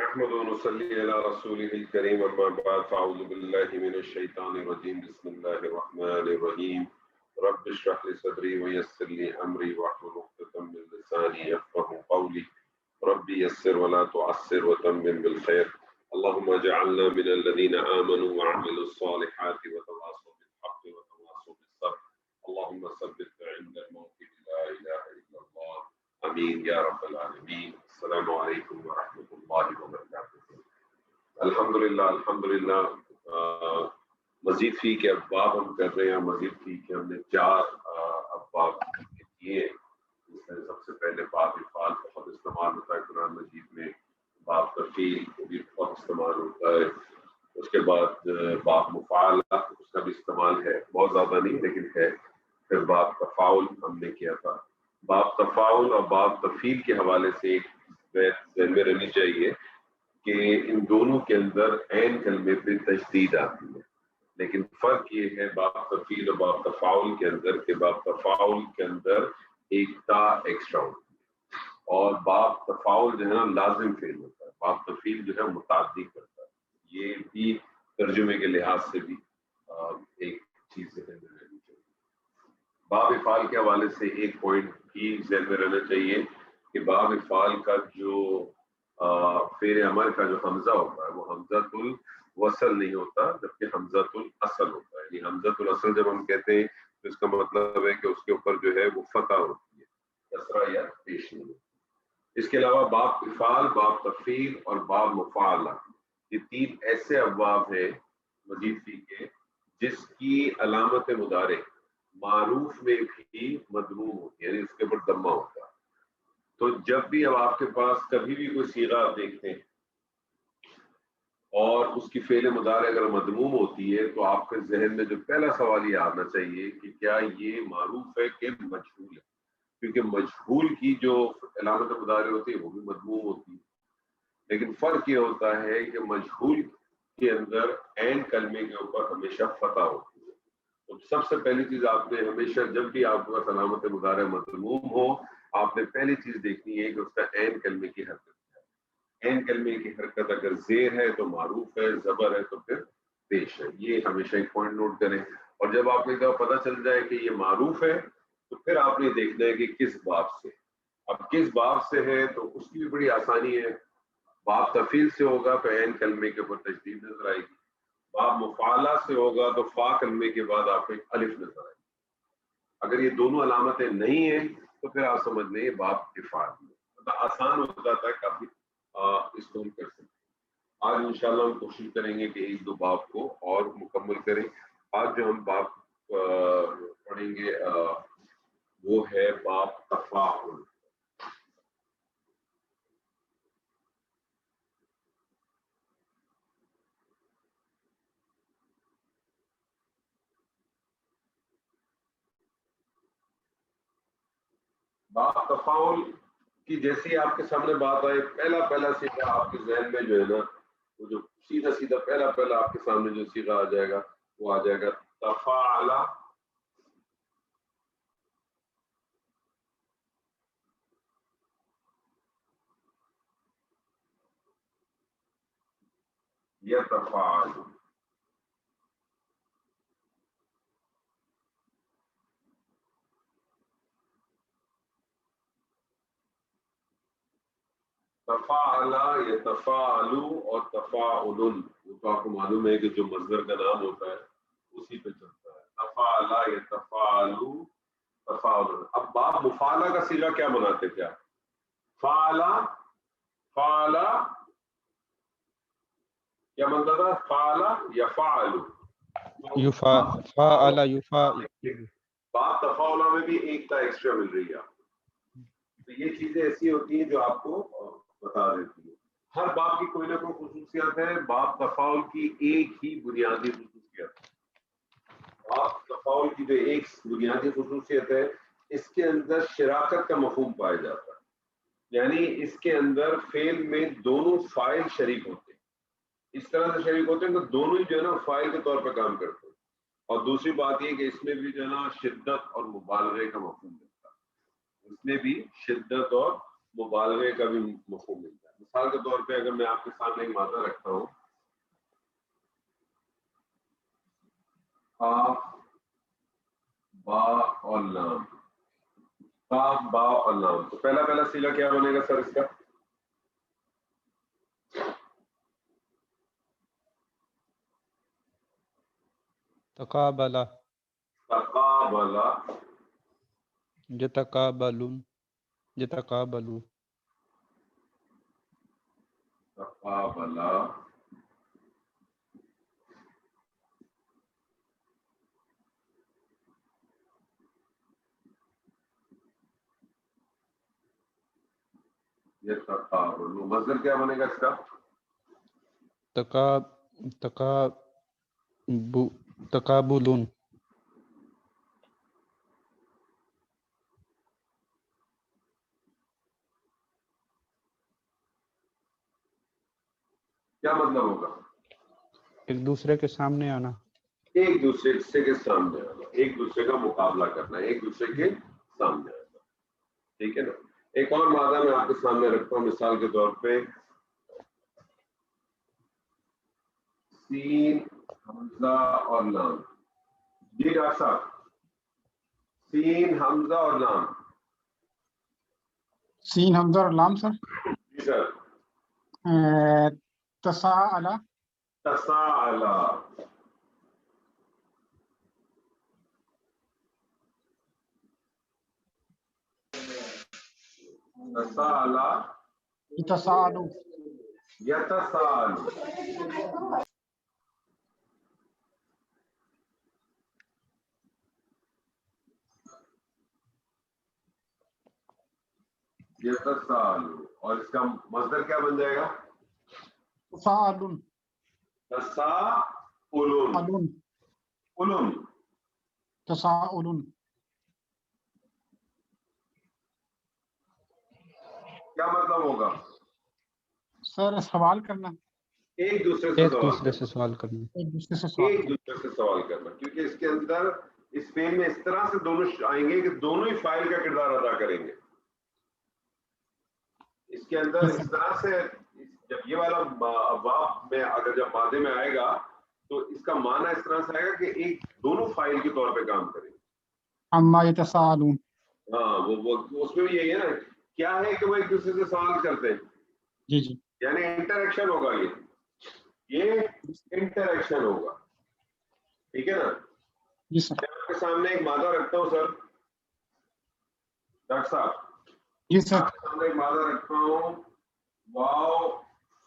نحمد ونصلي على رسوله الكريم أما بعد فأعوذ بالله من الشيطان الرجيم بسم الله الرحمن الرحيم رب اشرح لي صدري ويسر لي أمري واحلل عقدة من لساني يفقهوا قولي رب يسر ولا تعسر وتمم بالخير اللهم اجعلنا من الذين آمنوا وعملوا الصالحات وتواصوا بالحق وتواصوا بالصبر اللهم ثبت عند الموت لا إله إلا الله آمین یا رب العالمین. السلام علیکم ورحمۃ اللہ وبرکاتہ. الحمدللہ مزید فی کے ابواب ہم کر رہے ہیں. مزید فی کے ہم نے 4 ابواب کیے. اس میں سب سے پہلے باب افعال بہت استعمال ہوتا ہے قرآن مجید میں. باب تفعیل کو بھی بہت استعمال ہوتا ہے. اس کے بعد باب مفعلہ اس کا بھی استعمال ہے، بہت زیادہ نہیں لیکن ہے. پھر باب تفاعل ہم نے کیا تھا. باب تفاعل اور باب تفعیل کے حوالے سے ایک بات ذہن میں رہنی چاہیے کہ ان دونوں کے اندر عین کلمے پہ تشدید آتی ہے، لیکن فرق یہ ہے باب تفعیل اور باب تفاعل کے اندر کہ باب تفاعل کے اندر ایک تا ایکسٹرا ہوتی ہے اور باب تفاعل جو ہے نا لازم فعل ہوتا ہے. باب تفعیل جو ہے متعدی کرتا ہے. یہ بھی ترجمے کے لحاظ سے بھی ایک چیز ذہن میں رہنی چاہیے. باب افعال کے حوالے سے ایک پوائنٹ بھی ذہن میں رہنا چاہیے کہ باب افعال کا جو فعل امر کا جو حمزہ ہوتا ہے وہ حمزۃ الوصل نہیں ہوتا جبکہ حمزۃ الاصل ہوتا ہے. یعنی حمزۃ الاصل جب ہم کہتے ہیں تو اس کا مطلب ہے کہ اس کے اوپر جو ہے وہ فتح ہوتی ہے، کسرہ یا پیش نہیں ہوتی. اس کے علاوہ باب افعال، باب تفعیل اور باب مفعلہ یہ 3 ایسے ابواب ہیں مزید فی کے جس کی علامت مضارع معروف میں بھی مضموم ہوتی ہے، یعنی اس کے اوپر ضمہ ہوتا ہے. تو جب بھی اب آپ کے پاس کبھی بھی کوئی صیغہ آپ دیکھتے ہیں اور اس کی فعل مضارع اگر مضموم ہوتی ہے تو آپ کے ذہن میں جو پہلا سوال یہ آنا چاہیے کہ کیا یہ معروف ہے کہ مجہول ہے، کیونکہ مجہول کی جو علامت مضارع ہوتی ہے وہ بھی مضموم ہوتی ہے. لیکن فرق یہ ہوتا ہے کہ مجہول کے اندر عین کلمے کے اوپر ہمیشہ فتح ہوتی ہے. تو سب سے پہلی چیز آپ نے ہمیشہ جب بھی آپ کے پاس علامت مضارع مضموم ہو آپ نے پہلی چیز دیکھنی ہے کہ اس کا عین کلمے کی حرکت ہے. عین کلمے کی حرکت اگر زیر ہے تو معروف ہے، زبر ہے تو پھر پیش ہے. یہ ہمیشہ ایک پوائنٹ نوٹ کریں. اور جب آپ کو پتہ چل جائے کہ یہ معروف ہے تو پھر آپ نے دیکھنا ہے کہ کس باب سے. اب کس باب سے ہے تو اس کی بھی بڑی آسانی ہے. باب تفعیل سے ہوگا تو عین کلمے کے اوپر تشدید نظر آئے گی. باب مفعلہ سے ہوگا تو فا کلمے کے بعد آپ کو ایک الف نظر آئے گی. اگر یہ دونوں علامتیں نہیں ہیں تو پھر آپ سمجھ لیں یہ باب افعال ہے. آسان ہو جاتا ہے کافی، اس کو ہم کر سکتے ہیں. آج انشاءاللہ ہم کوشش کریں گے کہ 1-2 باب کو اور مکمل کریں. آج جو ہم باب پڑھیں گے وہ ہے باب تفاعل. باب تفاعل کی جیسی آپ کے سامنے بات آئے پہلا صیغہ آپ کے ذہن میں جو ہے نا وہ جو سیدھا پہلا آپ کے سامنے جو صیغہ آ جائے گا وہ آ جائے گا تفاعل. یتفاعل تفاعل یتفاعل اور تفاعل وہ تو آپ کو معلوم ہے کہ جو مصدر کا نام ہوتا ہے اسی پہ چلتا ہے. تفاعل یتفاعل تفاعل. اب باب مفعلہ کا صیغہ کیا بناتے تھے آپ؟ فعل کیا بنتا تھا؟ فعل یفعل فعل یفعل. باب تفاعل میں بھی ایک تا ایکسٹرا مل رہی ہے. تو یہ چیزیں ایسی ہوتی ہیں جو آپ کو بتا دیتی ہیں. ہر باب کی کوئی نہ کوئی خصوصیت ہے. باب تفاعل کی ایک ہی بنیادی خصوصیت ہے. باب تفاعل کی جو ایک بنیادی خصوصیت ہے اس کے اندر شراکت کا مفہوم پایا جاتا ہے. یعنی اس کے اندر فعل میں دونوں فاعل شریک ہوتے ہیں. اس طرح سے شریک ہوتے ہیں کہ دونوں ہی جو ہے نا فاعل کے طور پہ کام کرتے ہیں. اور دوسری بات یہ کہ اس میں بھی جو ہے نا شدت اور مبالغے کا مفہوم ملتا ہے. اس میں بھی شدت اور مبالغے کا بھی مفہوم ملتا ہے. مثال کے طور پہ اگر میں آپ کے سامنے ایک مادہ رکھتا ہوں قاف با اور لام، قاف با اور لام، تو پہلا صیغہ کیا بنے گا سر اس کا؟ تقابلا، تقابلا، یتقابلون، یتقابلو، تقابلا، یہ تقابلو، مصدر کیا بنے گا اس کا؟ تقابلون، کیا مطلب ہوگا؟ ایک دوسرے کے سامنے آنا، ایک دوسرے کے سامنے آنا، ایک دوسرے کا مقابلہ کرنا، ایک دوسرے کے سامنے آنا، ٹھیک ہے نا؟ ایک اور مادہ میں آپ کے سامنے رکھتا ہوں مثال کے طور پہ، سین حمزہ اور لام، جی ڈاکٹر صاحب، سین حمزہ اور لام، سین حمزہ اور لام سر، جی سر، تساءل، تساءل، تساءل، یتساءل، یتساءل، یتساءل، اور اس کا مصدر کیا بن جائے گا؟ تساءل، تساءل، علن، علم، تساءل، کیا مطلب ہوگا؟ سر سوال کرنا، ایک دوسرے سے ایک سوال دوسرے کرنا، سے سوال کرنا، ایک دوسرے سے سوال ایک کرنا۔ دوسرے سے سوال کرنا، کیونکہ اس کے اندر اس فعل میں اس طرح سے دونوں آئیں گے کہ دونوں ہی فاعل کا کردار ادا کریں گے، اس کے اندر اس طرح سے جب یہ والا ابواب میں اگر جب مادے میں آئے گا تو اس کا معنی اس طرح سے آئے گا کہ ایک دونوں فاعل کے طور پہ کام کریں گے۔ عما یتساءلون، ہاں وہ اس میں بھی یہی ہے نا، کیا ہے کہ وہ ایک دوسرے سے سوال کرتے ہیں، جی جی یعنی انٹریکشن ہوگا، یہ انٹریکشن ہوگا، ٹھیک ہے نا؟ جی سر، میں آپ کے سامنے ایک مادہ رکھتا ہوں سر، ڈاکٹر صاحب جی سر، آپ کے سامنے ایک مادہ رکھتا ہوں، واو،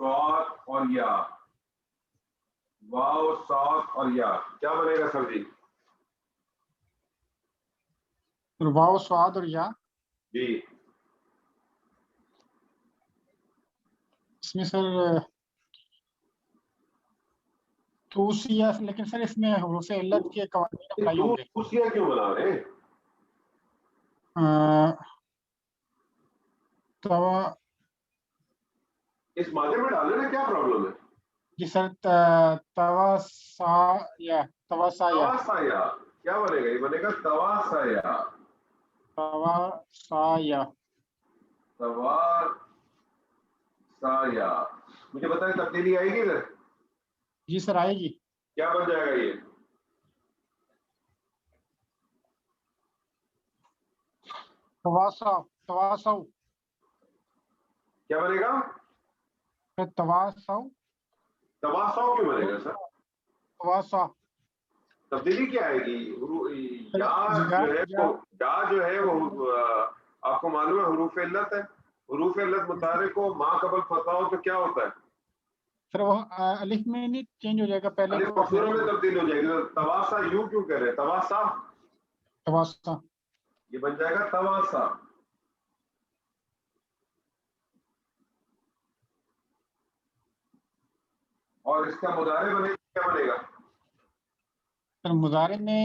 صاد اور یا، واو، صاد اور یا، کیا بنے گا سر جی؟ واو، صاد اور یا، جی اس میں سر توسیہ، لیکن سر اس میں حروف علت کے قوانین اپلائی ہوں گے۔ دوسرا کیوں بنا رہے ہیں؟ اس مادے میں ڈالنے میں کیا پرابلم ہے؟ جی سر، تواسایا، تواسایا، تواسایا، کیا بنے گا؟ یہ بنے گا تواسایا، تواسایا، تواسایا، مجھے بتائیں تبدیلی آئے گی ادھر؟ جی سر آئے گی، کیا بن جائے گا یہ؟ تواسا، تواسو، کیا بنے گا؟ تواسو، تواسو کیوں بنے گا سر؟ تواسا، تبدیلی کیا آئے گی؟ یا جو ہے وہ آپ کو معلوم ہے حروف علت ہے، حروف علت متحرک کو ماں قبل فتح ہو تو کیا ہوتا ہے؟ سر وہ الف میں نہیں چینج ہو جائے گا، پہلے الف تو مقصورہ میں تبدیل ہو جائے گی، تواسا یوں کیوں کہہ رہے ہیں؟ تواسا، تواسا، یہ بن جائے گا تواسا، اور اس کا مضارع بنے گا، کیا بنے گا؟ سر مضارع میں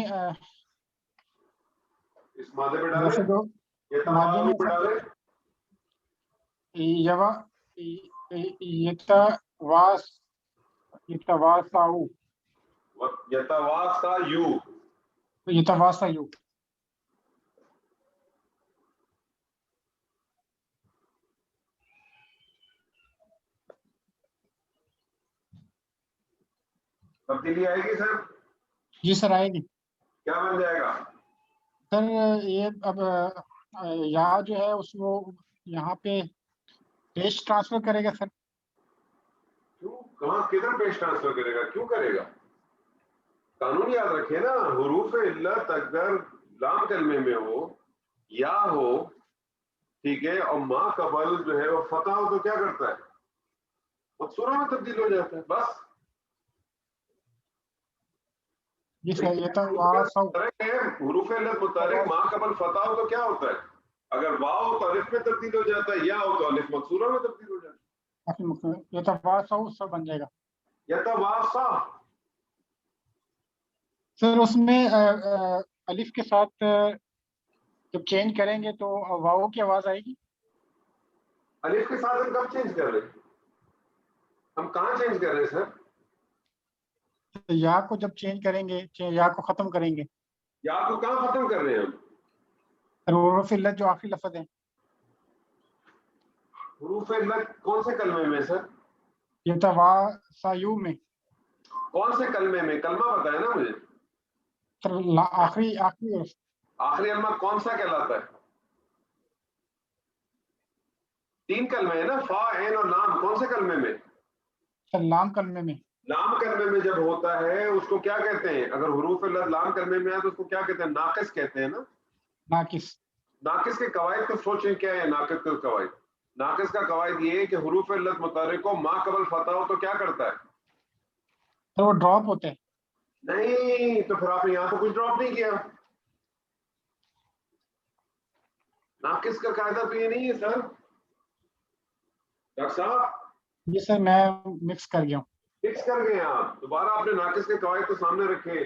اس مادے پہ ویسے ڈالیں، تو یہ ماضی میں پہ ڈالیں، یوا، یتواس، یتواساؤ، یتواسا یو، یتواسایو، تبدیلی آئے گی سر؟ جی سر آئے گی کیا بن جائے گا؟ سر یہ اب یا جو ہے اس کو یہاں پہ پیش ٹرانسفر کرے گا سر. کیوں؟ کہاں کدھر پیش ٹرانسفر کرے گا؟ کیوں کرے گا؟ قانون یاد رکھے نا، حروف علت اگر لام کلمے میں ہو یا ہو، ٹھیک ہے، اور ماں قبل جو ہے وہ فتح ہو تو کیا کرتا ہے؟ مقصورہ میں تبدیل ہو جاتا ہے. بس جی سر یہ تو واسو حروف علت متحرک ماں قبل فتح ہو تو کیا ہوتا ہے؟ اگر واو ہو تو الف میں تبدیل ہو جاتا ہے، یا ہو تو الف مقصورہ میں تبدیل ہو جاتا ہے. یہ تو واسو سر بن جائے گا یتواسا. سر. اس میں الف کے ساتھ جب چینج کریں گے تو واو کی آواز آئے گی. الف کے ساتھ ہم کب چینج کر رہے ہیں؟ ہم کہاں چینج کر رہے ہیں سر؟ یا کو جب چینج کریں گے، یا کو ختم کریں گے. یا کو کہاں ختم کر رہے ہیں ہم؟ حروف علت جو آخری لفظ ہیں. حروف علت کون سے کلمے میں سر؟ یہ تو واسایو میں. کون سے کلمے میں؟ کلمہ بتائے نا مجھے. سر آخری حرف. آخری کلمہ کون سا کہلاتا ہے؟ 3 کلمے ہیں نا، فا عین اور لام. کون سے کلمے میں؟ سر لام کلمے میں. لام کلمے میں جب ہوتا ہے اس کو کیا کہتے ہیں؟ اگر حروف علت لام کلمے میں ہے تو اس کو کیا کہتے ہیں؟ ناقص کہتے ہیں نا. ناقص. ناقص کے قواعد کو سوچیں کیا ہے ناقص کے قواعد. ناقص کا قواعد یہ ہے کہ حروف علت متحرک کو ما قبل فتح ہو تو کیا کرتا ہے؟ سر وہ ڈراپ ہوتے ہیں. نہیں تو پھر آپ نے یہاں تو کچھ ڈراپ نہیں کیا. ناقص کا قاعدہ تو یہ نہیں ہے سر. ڈاکٹر صاحب جی سر میں مکس کر گیا ہوں. فکس کر گئے آپ دوبارہ. آپ نے ناقص کے قواعد کو سامنے رکھے.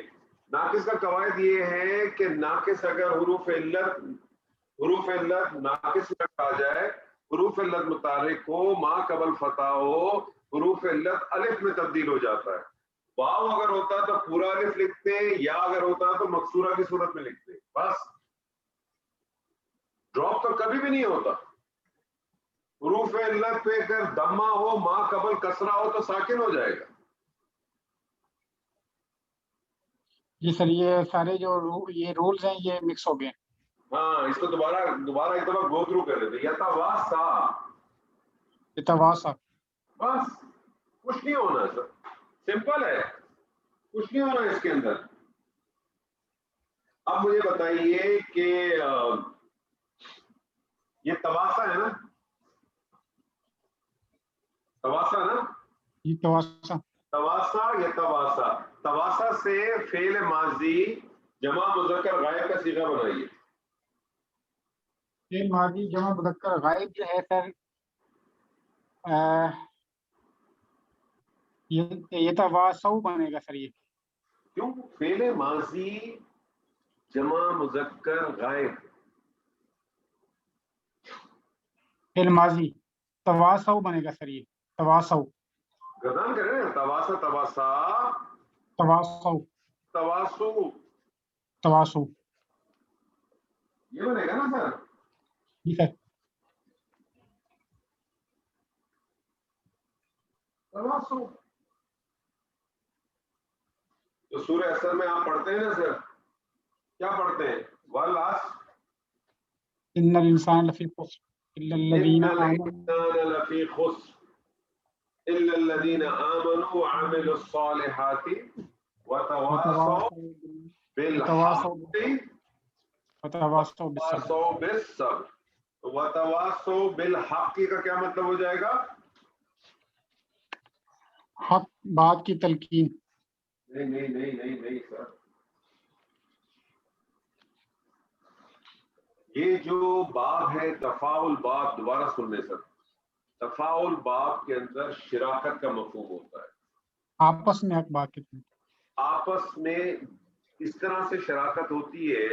ناقص کا قواعد یہ ہے کہ ناقص اگر حروف علت ناقص میں آ جائے، حروف علت متحرک ہو، ما قبل فتح ہو، حروف علت الف میں تبدیل ہو جاتا ہے. واو اگر ہوتا تو پورا الف لکھتے، یا اگر ہوتا تو مقصورہ کی صورت میں لکھتے. بس ڈراپ تو کبھی بھی نہیں ہوتا. حروف علت پہ اگر دمہ ہو، ما قبل کسرہ ہو تو ساکن ہو جائے گا. جی سر یہ سارے جو یہ رولز ہیں یہ مکس ہو گئے. ہاں اس کو دوبارہ ایک دفعہ گو تھرو کر لیتے. یتواسا. یتواسا. بس کچھ نہیں ہونا سر، سمپل ہے، کچھ نہیں ہونا اس کے اندر. اب مجھے بتائیے کہ یہ تواسا ہے نا، تواسا نا، جی تواسا. تواسا یا تواسا. تواسا سے فعل ماضی جمع مذکر غائب کا صیغہ بنائیے. فعل ماضی جمع مذکر غائب جو ہے سر یہ تواسو بنے گا سر. یہ کیوں؟ فعل ماضی جمع مذکر غائب. فعل ماضی تواسو بنے گا سر. یہ تواسو. گردان کریں نا، تواسا تواسا تواسو. تواسو تواسو. یہ بنے گا نا سر. جی سر. تواسو. تو سورہ اثر میں آپ پڑھتے ہیں نا سر، کیا پڑھتے ہیں؟ والعصر ان الانسان لفی خسر الا الذین ان آمنوا. الانسان لفی خسر الا الذین آمنوا وعملوا الصالحات وتواصوا بالحق وتواصوا بالصبر. وتواصوا بالصبر. وتواصوا بالحق کا کیا مطلب ہو جائے گا؟ حق بات کی تلقین. نہیں سر. یہ جو باب ہے تفاعل باب، دوبارہ سن لیں سر. تفاعل باب کے اندر شراکت کا مفہوم ہوتا ہے. آپس میں حق بات کی. آپس میں اس طرح سے شراکت ہوتی ہے،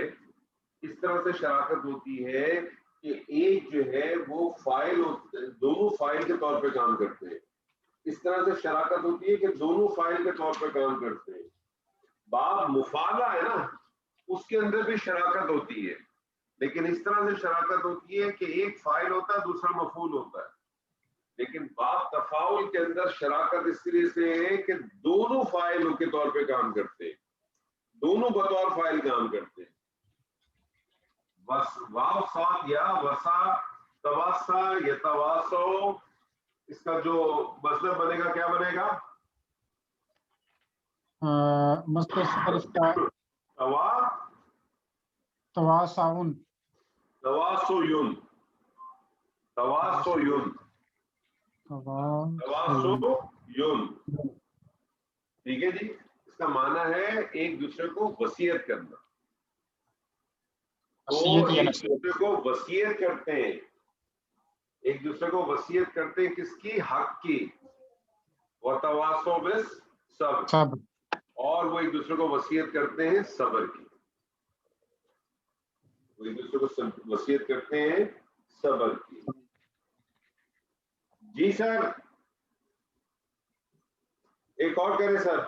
اس طرح سے شراکت ہوتی ہے کہ ایک جو ہے وہ فاعل، دونوں فاعل کے طور پہ کام کرتے ہیں. اس طرح سے شراکت ہوتی ہے کہ دونوں فاعل کے طور پہ کام کرتے ہیں. باب مفعلہ ہے نا، اس کے اندر بھی شراکت ہوتی ہے، لیکن اس طرح سے شراکت ہوتی ہے کہ ایک فاعل ہوتا ہے دوسرا مفعول ہوتا ہے. لیکن باب تفاعل کے اندر شراکت اس طرح سے ہے کہ دونوں فاعلوں کے طور پہ کام کرتے ہیں، دونوں بطور فاعل کام کرتے ہیں. واو ساتھ یا وسا تواسا یا تواسو، اس کا جو مصدر بنے گا کیا بنے گا؟ مصدر سر اس کا تواسعون. تواسویون، تواسویون، تواسویون. ٹھیک ہے جی. اس کا معنی ہے ایک دوسرے کو وصیت کرنا. تو ایک دوسرے کو وصیت کرتے ہیں، ایک دوسرے کو وصیت کرتے ہیں کس کی؟ حق کی. وتواصوا بالصبر، اور وہ ایک دوسرے کو وصیت کرتے ہیں صبر کی. وہ ایک دوسرے کو وصیت کرتے ہیں صبر کی. جی سر ایک اور کریں سر.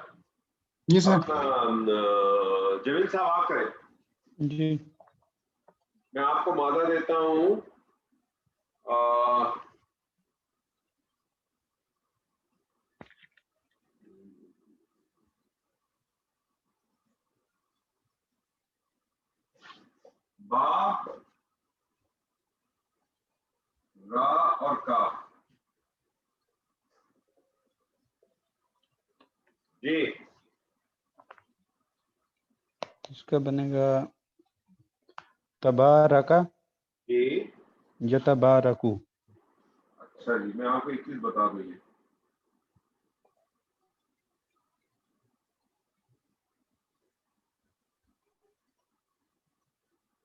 جی سر. جمیل صاحب آپ کریں. جی میں آپ کو مادہ دیتا ہوں. با، را اور کاف. جی اس کا بنے گا تبارکا جی. یتبارکو. اچھا جی میں آپ کو ایک چیز بتا دوں.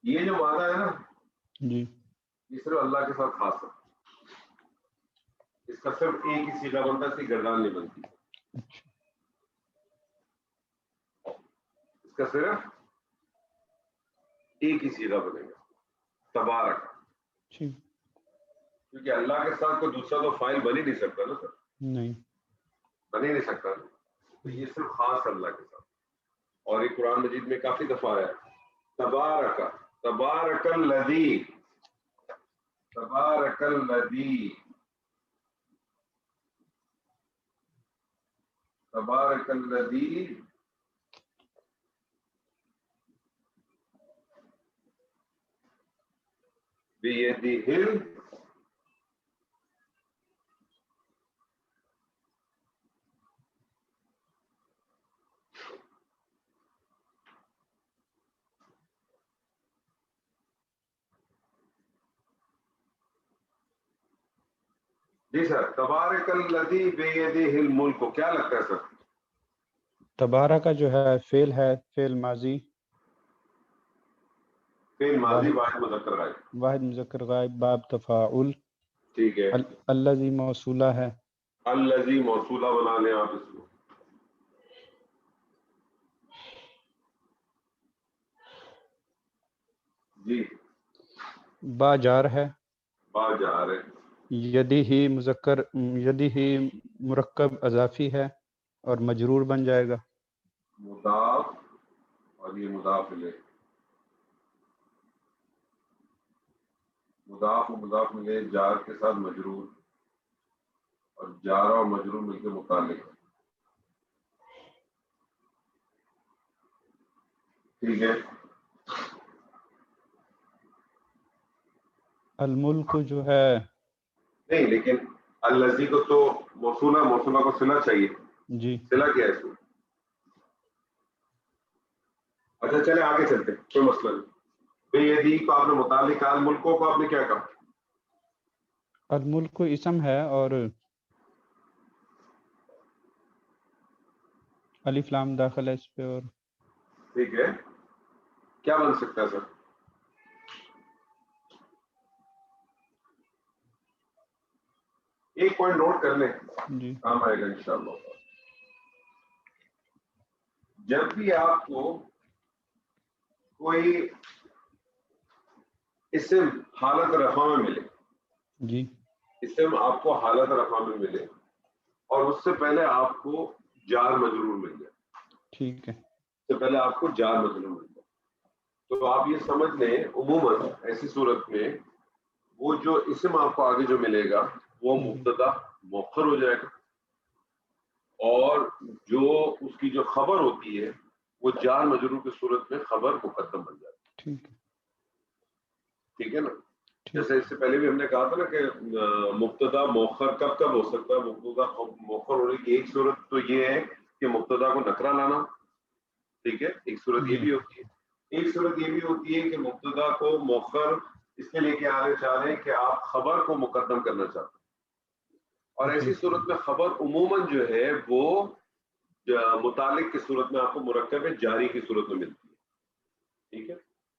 یہ جو مادہ ہے نا جی یہ صرف اللہ کے ساتھ خاص ہے. اس کا صرف ایک ہی صیغہ بنتا ہے، اس کی گردان نہیں بنتی. اس کا صرف ایک ہی صیغہ بنے گا، تبارک. کیونکہ اللہ کے ساتھ کوئی دوسرا تو فاعل بن ہی نہیں سکتا نا سر. نہیں بن ہی نہیں سکتا. تو یہ صرف خاص اللہ کے ساتھ. اور یہ قرآن مجید میں کافی دفعہ ہے. تبارک، تبارک الذی، تبارک الذی، تبارک الذی بیدہ جی سر. تبارک الذی بیدہ الملک، کیا لگتا ہے سر؟ تبارکا جو ہے فعل ہے، فعل ماضی، فعل ماضی واحد مذکر غائب. واحد مذکر غائب، باب تفاعل. ٹھیک ہے. الذی موصولہ ہے. الذی موصولہ بنا لیں آپ اس کو. جی با جار ہے. با جار ہے. یدی ہی مذکر، یدی ہی مرکب اضافی ہے اور مجرور بن جائے گا. مضاف اور یہ مضاف الیہ، مضاف و مضاف الیہ جار کے ساتھ مجرور، اور جار اور مجرور مل کے متعلق. ٹھیک ہے. الملک جو ہے نہیں لیکن الذی کو تو موصولہ، موصولہ کو صلہ چاہیے. جی صلہ کیا ہے اس میں؟ اچھا چلے آگے چلتے ہیں، کوئی مسئلہ نہیں. بیدی کو آپ نے متعلق کہا، الملکوں کو آپ نے کیا کہا؟ الملک اسم ہے اور الف لام داخل ہے اس پہ. اور ٹھیک ہے. کیا بن سکتا ہے سر؟ ایک پوائنٹ نوٹ کر لیں، جی کام آئے گا انشاءاللہ. جب بھی آپ کو کوئی اسم حالت رفع میں ملے، جی اسم آپ کو حالت رفع میں ملے اور اس سے پہلے آپ کو جار مجرور مل جائے، ٹھیک ہے. اس سے پہلے آپ کو جار مجرور مل جائے، تو آپ یہ سمجھ لیں عموماً ایسی صورت میں وہ جو اسم آپ کو آگے جو ملے گا وہ مبتدا مؤخر ہو جائے گا، اور جو اس کی جو خبر ہوتی ہے وہ جار مجرور کی صورت میں خبر مقدم بن جاتی ہے. ٹھیک ہے نا. جیسے اس سے پہلے بھی ہم نے کہا تھا نا کہ مبتدا مؤخر کب کب ہو سکتا ہے. مبتدا مؤخر ہونے کی ایک صورت تو یہ ہے کہ مبتدا کو نکرہ لانا. ٹھیک ہے، ایک صورت یہ بھی ہوتی ہے. ایک صورت یہ بھی ہوتی ہے کہ مبتدا کو مؤخر اس کے لے کے آنے چاہ رہے ہیں کہ آپ خبر کو مقدم کرنا چاہتے ہیں، اور ایسی صورت میں خبر عموماً جو ہے وہ متعلق کی صورت میں آپ کو مرکب جاری کی صورت میں ملتی ہے. ٹھیک ہے،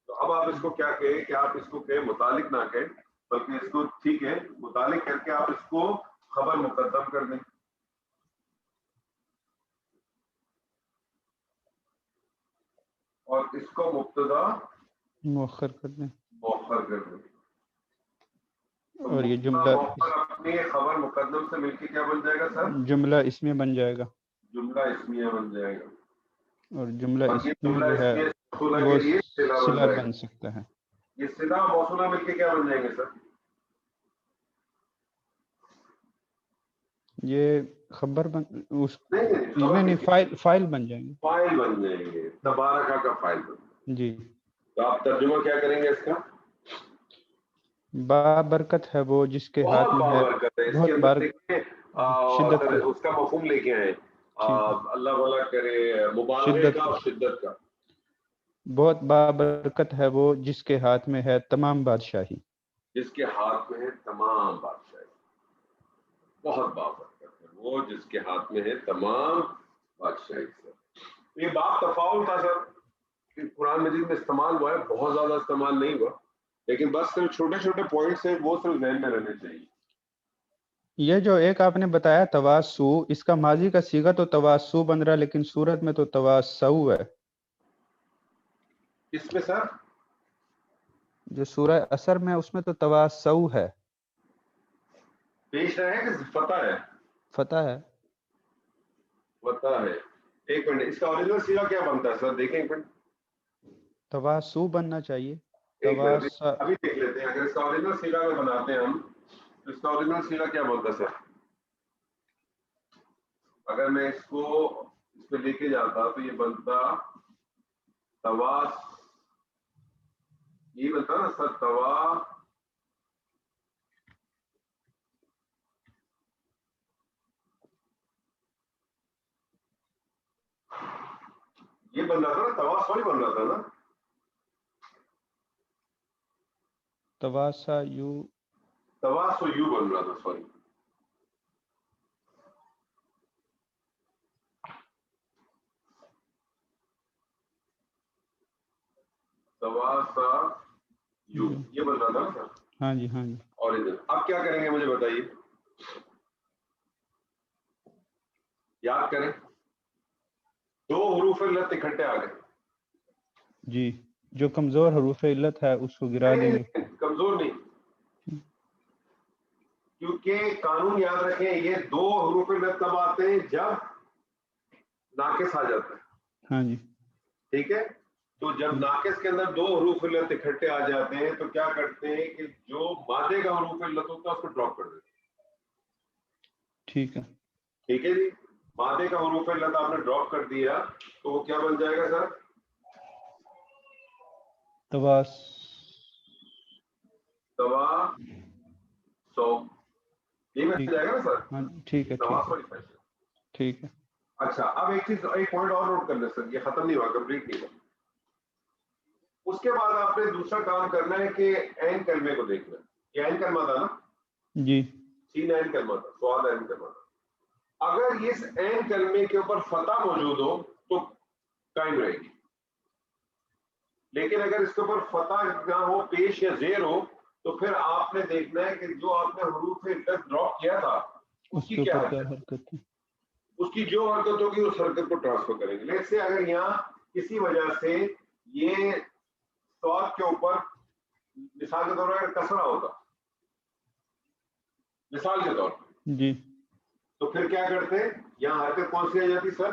تو اب آپ اس کو کیا کہیں کہ آپ اس کو کہیں متعلق نہ کہیں، بلکہ اس کو ٹھیک ہے متعلق کر کے آپ اس کو خبر مقدم کر دیں. اور اس کو مبتدا مؤخر کر دیں. مؤخر کر دیں. اور یہ جملہ اپنی خبر مقدم سے مل کے کیا بن جائے گا سر؟ جملہ اسمیہ بن جائے گا. جملہ اسمیہ بن جائے گا. اور جملہ اسمیہ جو ہے وہ صلہ بن سکتا ہے. یہ صلہ موصولہ مل کے کیا بن جائیں گے سر؟ یہ خبر بن اس نہیں فائل بن جائیں گے. فائل بن جائیں گے. تبارکہ کا فائل بن جائیں گے. جی. تو آپ ترجمہ کیا کریں گے اس کا؟ بابرکت ہے وہ جس کے ہاتھ میں ہے بہت شدت کا. اس کا مفہوم لے کے آئے اللہ والا کرے مبالغے کا اور شدت کا. بہت بابرکت ہے وہ جس کے ہاتھ میں ہے تمام بادشاہی. جس کے ہاتھ میں ہے تمام بادشاہی. بہت بابرکت ہے وہ جس کے ہاتھ میں ہے تمام بادشاہی. سر یہ بات تفاول تھا سر کہ قرآن مجید میں استعمال ہوا ہے، بہت زیادہ استعمال نہیں ہوا، لیکن بس صرف چھوٹے چھوٹے پوائنٹس ہیں وہ صرف ذہن میں رہنے چاہیے. یہ جو ایک آپ نے بتایا تواسو، اس کا ماضی کا صیغہ تو تواسو بن رہا ہے لیکن صورت میں تو تواسو ہے. کس میں سر؟ جو سورہ اثر میں اس میں تو تواسو ہے. پیش ہے کہ فتح ہے؟ فتح ہے. فتح ہے. ایک منٹ، اس کا اوریجنل صیغہ کیا بنتا ہے سر؟ دیکھیں ایک منٹ. تواسو بننا چاہیے. ابھی دیکھ لیتے ہیں. اگر اس کا اوریجنل صیغہ میں بناتے ہیں ہم تو اس کا اوریجنل صیغہ کیا بنتا ہے سر؟ اگر میں اس کو اس پہ لے کے جاتا تو یہ بنتا تواس، یہ بنتا نا سر توا، یہ بن رہا تھا نا تواس، تھوڑی بن رہا تھا نا تواسا یو، تواسو یو بن رہا تھا. سوری تواسا یو یہ بن رہا تھا نا سر. ہاں جی ہاں جی. اور ادھر اب کیا کریں گے مجھے بتائیے، یاد کریں. دو حروف علت اکٹھے آ گئے. جی جو کمزور حروف علت ہے اس کو گرا دیں گے. کمزور نہیں، کیونکہ قانون یاد رکھیں یہ دو حروف علت تب آتے ہیں جب ناقص آ جاتا ہے. ہاں جی ٹھیک ہے. تو جب ناقص کے اندر دو حروف علت اکٹھے آ جاتے ہیں تو کیا کرتے ہیں کہ جو مادے کا حروف علت ہوتا ہے اس کو ڈراپ کر دیتے ہیں. ٹھیک ہے. ٹھیک ہے جی. مادے کا حروف علت آپ نے ڈراپ کر دیا تو وہ کیا بن جائے گا سر؟ تواس توا سو یہ بن جائے گا نا سر. ہاں ٹھیک ہے ٹھیک ہے. اچھا اب ایک چیز، ایک پوائنٹ اور نوٹ کر لیں سر، یہ ختم نہیں ہوا، کمپلیٹ نہیں ہوا. اس کے بعد آپ نے دوسرا کام کرنا ہے کہ این کلمے کو دیکھنا. یہ این کلمہ تھا نا جی، سین این کلمہ تھا، سواد این کلمہ تھا. اگر اس این کلمے کے اوپر فتح موجود ہو تو قائم رہے گی، لیکن اگر اس کے اوپر فتح نہ ہو، پیش یا زیر ہو، تو پھر آپ نے دیکھنا ہے کہ جو آپ نے حروف علت ڈراپ کیا تھا اس کی کیا حرکت ہے. اس کی جو حرکت ہوگی اس حرکت کو ٹرانسفر کریں گے. جیسے اگر یہاں کسی وجہ سے یہ سواد کے اوپر مثال کے طور پر کسرہ ہوتا، مثال کے طور پر جی، تو پھر کیا کرتے ہیں، یہاں حرکت کون سی آ جاتی سر؟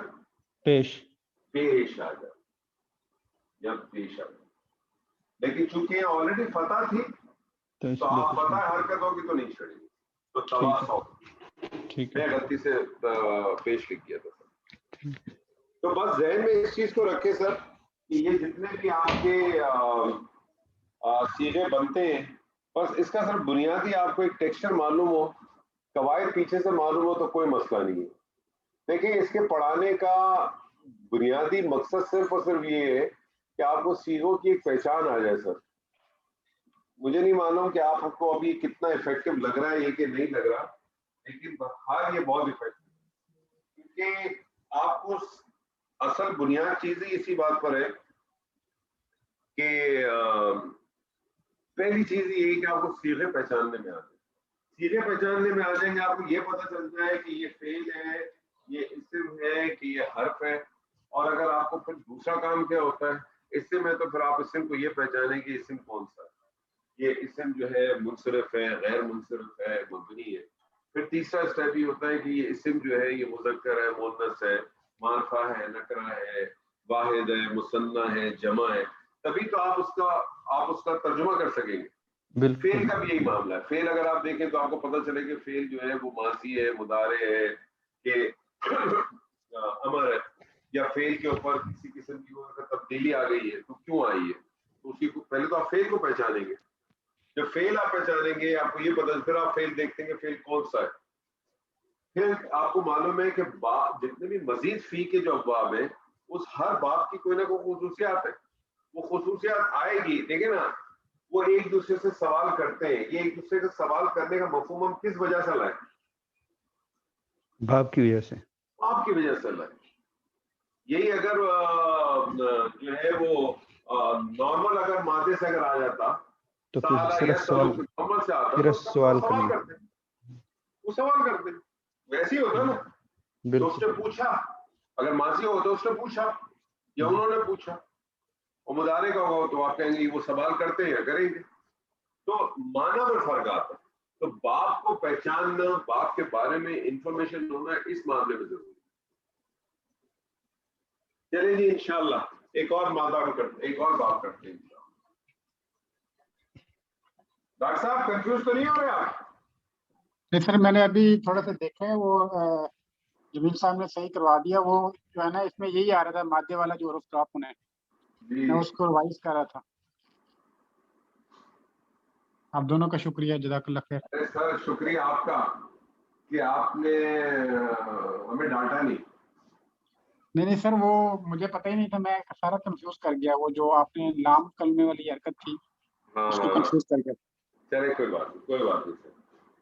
پیش آ جاتی یا پیش آ جاتی. لیکن چونکہ آلریڈی فتح تھی تو آپ فتح حرکت ہوگی تو نہیں چھڑے گی. تو تواصو ٹھیک میں ہے غلطی سے پیش لکھ گیا تھا. تو بس ذہن میں اس چیز کو رکھے سر کہ یہ جتنے بھی آپ کے صیغے بنتے ہیں بس اس کا صرف بنیادی آپ کو ایک ٹیکسچر معلوم ہو, قواعد پیچھے سے معلوم ہو تو کوئی مسئلہ نہیں ہے. دیکھیں اس کے پڑھانے کا بنیادی مقصد صرف اور صرف یہ ہے کہ آپ کو صیغوں کی ایک پہچان آ جائے سر. مجھے نہیں معلوم کہ آپ کو ابھی کتنا افیکٹو لگ رہا ہے یہ کہ نہیں لگ رہا, لیکن بہرحال یہ بہت افیکٹو ہے کیونکہ آپ کو اصل بنیاد چیز ہی اسی بات پر ہے کہ پہلی چیز یہ ہے کہ آپ کو صیغے پہچاننے میں آ جائیں. صیغے پہچاننے میں آ جائیں گے آپ کو یہ پتہ چل جائے کہ یہ فعل ہے, یہ اسم ہے کہ یہ حرف ہے. اور اگر آپ کو پھر دوسرا کام کیا ہوتا ہے اسم ہے تو پھر آپ اسم کو یہ پہچانیں کہ اسم کون سا ہے. یہ اسم جو ہے منصرف ہے, غیر منصرف ہے, مبنی ہے. پھر تیسرا اسٹیپ یہ ہوتا ہے کہ یہ اسم جو ہے یہ مذکر ہے, مؤنث ہے, معرفہ ہے, نکرہ ہے, واحد ہے, مثنیٰ ہے, جمع ہے. تبھی تو آپ اس کا ترجمہ کر سکیں گے. بالکل فعل کا بھی یہی معاملہ ہے. فعل اگر آپ دیکھیں تو آپ کو پتہ چلے کہ فعل جو ہے وہ ماضی ہے, مضارع ہے, کہ امر ہے, یا فعل کے اوپر کسی قسم کی تبدیلی آ گئی ہے تو کیوں آئی ہے. تو اسی کو پہلے تو آپ فعل کو پہچانیں گے. جب فعل آپ پہچانیں گے آپ کو یہ پتہ, پھر آپ فعل دیکھتے ہیں کہ فعل کون سا ہے. پھر آپ کو معلوم ہے کہ جتنے بھی مزید فی کے جو ابواب ہیں اس ہر باب کی کوئی نہ کوئی خصوصیات ہے. وہ خصوصیات آئے گی, دیکھیں نا وہ ایک دوسرے سے سوال کرتے ہیں. یہ ایک دوسرے سے سوال کرنے کا مفہوم ہم کس وجہ سے لائیں؟ باب کی وجہ سے, آپ کی وجہ سے لائیں. یہی اگر جو ہے وہ نارمل اگر مادے سے اگر آ جاتا تو پھر سالہ صرف یا سوال, نارمل سے آتا پھر تو اس کا سوال سوال کرنا. کرتے, وہ سوال کرتے ویسے ہی ہوتا نا. تو اس بالکل نے پوچھا, اگر ماضی ہو تو اس نے پوچھا یا انہوں نے پوچھا, اور مضارع کا ہوگا تو آپ کہیں گے وہ سوال کرتے ہیں کریں گے. تو معنی میں فرق آتا ہے. تو باپ کو پہچاننا, باپ کے بارے میں انفارمیشن ہونا اس معاملے میں ضروری ہے. چلیں جی انشاءاللہ ایک اور مادہ کرتے, ایک اور بات کرتے ہیں. ڈاکٹر صاحب کنفیوز تو نہیں ہو رہے آپ؟ نہیں سر, میں نے ابھی تھوڑا سا دیکھا ہے, وہ جمیل صاحب نے صحیح کروا دیا. وہ جو ہے نا اس میں یہی آ رہا تھا مادے والا جو حرف ڈراپ ہونا ہے, میں اس کو ریوائز کر رہا تھا. آپ دونوں کا شکریہ, جزاک اللہ خیر. ارے سر شکریہ آپ کا کہ آپ نے ہمیں ڈانٹا نہیں. نہیں سر, وہ مجھے پتہ ہی نہیں تھا, میں سارا کنفیوز کر گیا. وہ جو آپ نے لام کلمے والی حرکت تھی اس کو کنفیوز کر گیا. چلے کوئی بات نہیں, کوئی بات نہیں سر,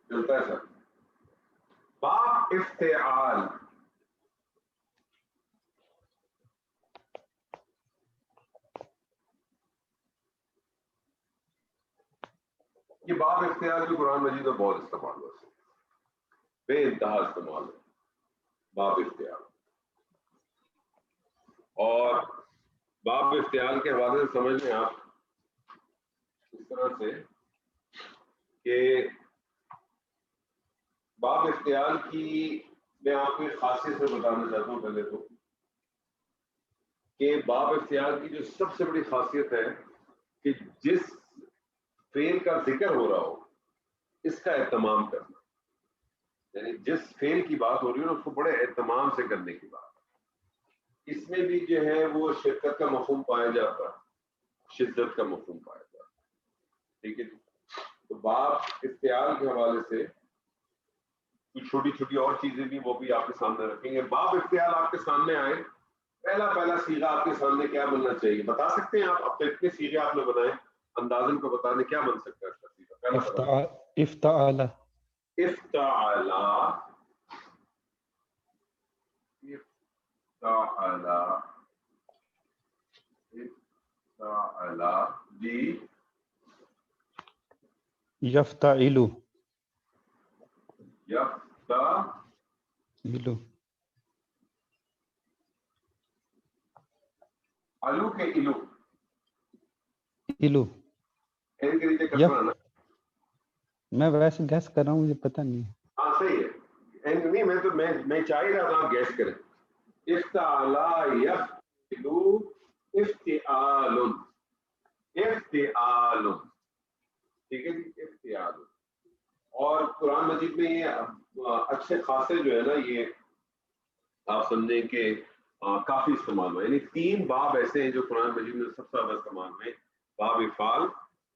چلتا ہے سر. باب افتعال, یہ باب افتعال جو قرآن مجید میں بہت استعمال ہوا ہے, بے انتہا استعمال ہے باب افتعال. اور باب افتعال کے حوالے سے سمجھ لیں آپ اس طرح سے کہ باب افتعال کی میں آپ کو ایک خاصیت سے بتانا چاہتا ہوں. پہلے تو کہ باب افتعال کی جو سب سے بڑی خاصیت ہے کہ جس فعل کا ذکر ہو رہا ہو اس کا اہتمام کرنا. یعنی جس فعل کی بات ہو رہی ہے نا اس کو بڑے اہتمام سے کرنے کی بات. اس میں بھی جو ہے وہ شدت کا مفہوم پایا جاتا ہے, شدت کا مفہوم پایا جاتا ہے. ٹھیک ہے. تو باب افتعال کے حوالے سے کچھ چھوٹی چھوٹی اور چیزیں بھی وہ بھی آپ کے سامنے رکھیں گے. باب افتعال آپ کے سامنے آئے, پہلا صیغہ آپ کے سامنے کیا بننا چاہیے بتا سکتے ہیں آپ؟ اب تک کتنے صیغے آپ نے بنائے, اندازن کو بتانے کیا بن سکتا ہے اس کا صیغہ؟ پہلا افتعال, افتعال, جی. یفتعل, یفتعل, الو کے الو, الو. این کے نیچے کسرہ نا. میں ویسے گیس کر رہا ہوں, مجھے پتہ نہیں ہے. ہاں صحیح ہے. این نہیں, میں تو میں چاہ ہی رہا تھا آپ گیس کریں. افتعال یفتعل افتعال, افتعال, ٹھیک ہے جی. افتعال اور قرآن مجید میں یہ اچھے خاصے جو ہے نا یہ آپ سمجھیں کہ کافی استعمال ہوا. یعنی 3 باب ایسے ہیں جو قرآن مجید میں سب سے زیادہ استعمال ہوئے: باب افعال،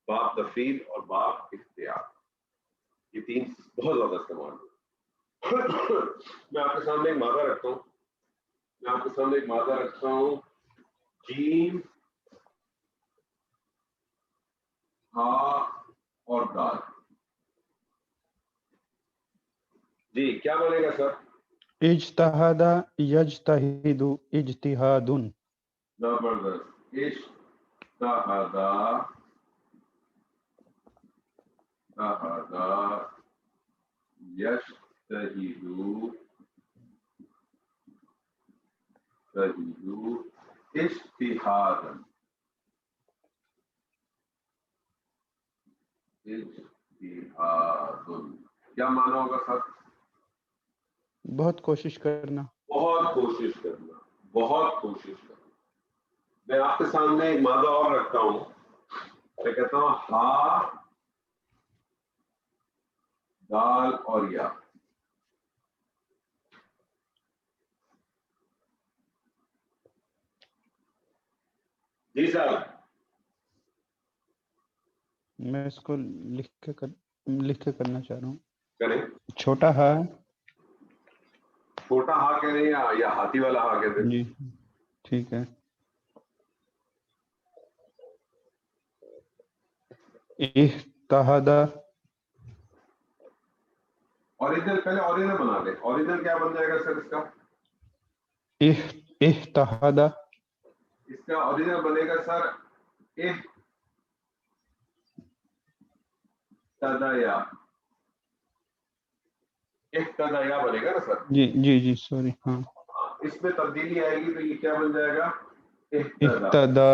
باب تفعیل اور باب اختیار. یہ 3 بہت زیادہ استعمال ہوئے. میں آپ کے سامنے ایک مادہ رکھتا ہوں جیم ہا اور دال. جی کیا بنے گا سر؟ اجتہاد یجتہد اجتہاد. زبردست. اجتہاد یجتہد اجتہادا. اجتہاد کیا معنی ہوگا سر؟ بہت کوشش کرنا. بہت کوشش کرنا، بہت کوشش کرنا. میں آپ کے سامنے ایک مادہ اور رکھتا ہوں. میں کہتا ہوں ہا دال اور یا. جی صاحب. میں اس کو لکھ کے کرنا چاہ رہا ہوں. کریں. چھوٹا ہا. چھوٹا ہا کہہ رہے ہیں یا ہاتھی والا ہا کہتے ہیں؟ جی ٹھیک ہے. اتحاد. اوریجنل پہلے اوریجنل بنا دیں. اوریجنل کیا بن جائے گا سر اس کا؟ اتحاد. اس کا اوریجنل بنے گا سر اہتدایا. اہتدایا بنے گا نا سر؟ جی سوری. ہاں اس میں تبدیلی آئے گی تو یہ کیا بن جائے گا؟ اہتدا.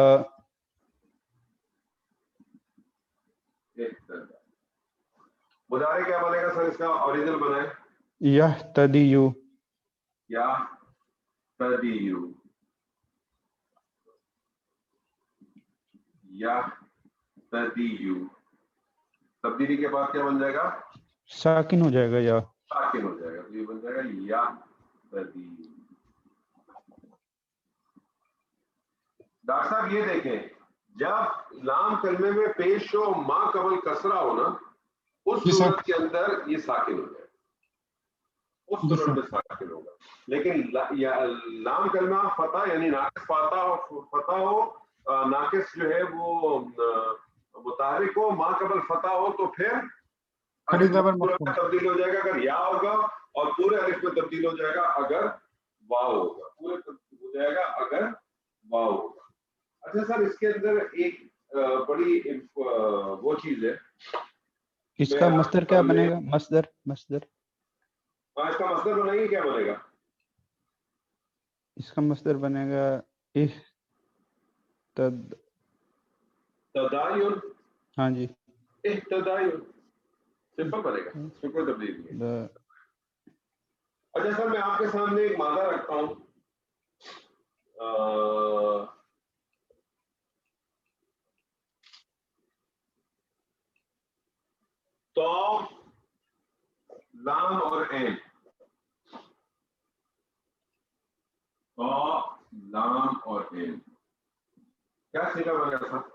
اہتدا. مضارع کیا بنے گا سر اس کا؟ اوریجنل بنائے. یہتدیو. یہتدیو. یہتدیو. تبدیلی کے بعد کیا بن جائے گا؟ ساکن ہو جائے گا یا. ساکن ہو جائے گا تو یہ بن جائے گا یہتدیو. ڈاکٹر صاحب یہ دیکھیں جب لام کلمے میں پیش ہو ما قبل کسرہ ہو نا اس صورت کے اندر یہ ساکن ہو جائے گا. اس صورت میں ساکن ہوگا. لیکن لام کلمہ فتح یعنی ناقص فتح ہو ناقص جو ہے وہ متحرک ہو ما قبل فتح ہو تو پھر تبدیل ہو جائے گا اگر یا ہوگا اور پورے الف میں تبدیل ہو جائے گا اگر واو ہوگا. پورے تبدیل ہو جائے گا اگر واو ہوگا. اچھا سر اس کے اندر ایک بڑی وہ چیز ہے. اس کا مصدر کیا بنے گا؟ مصدر اس کا مصدر بنائیں گے کیا بنے گا؟ اس کا مصدر بنے گا تداین. ہاں جی اہتداین سمپل بنے گا. اس میں کوئی تبدیل نہیں ہے. اچھا سر میں آپ کے سامنے ایک مادہ رکھتا ہوں تو لام اور عین. تو لام اور عین کیا صیغہ بنے گا سر؟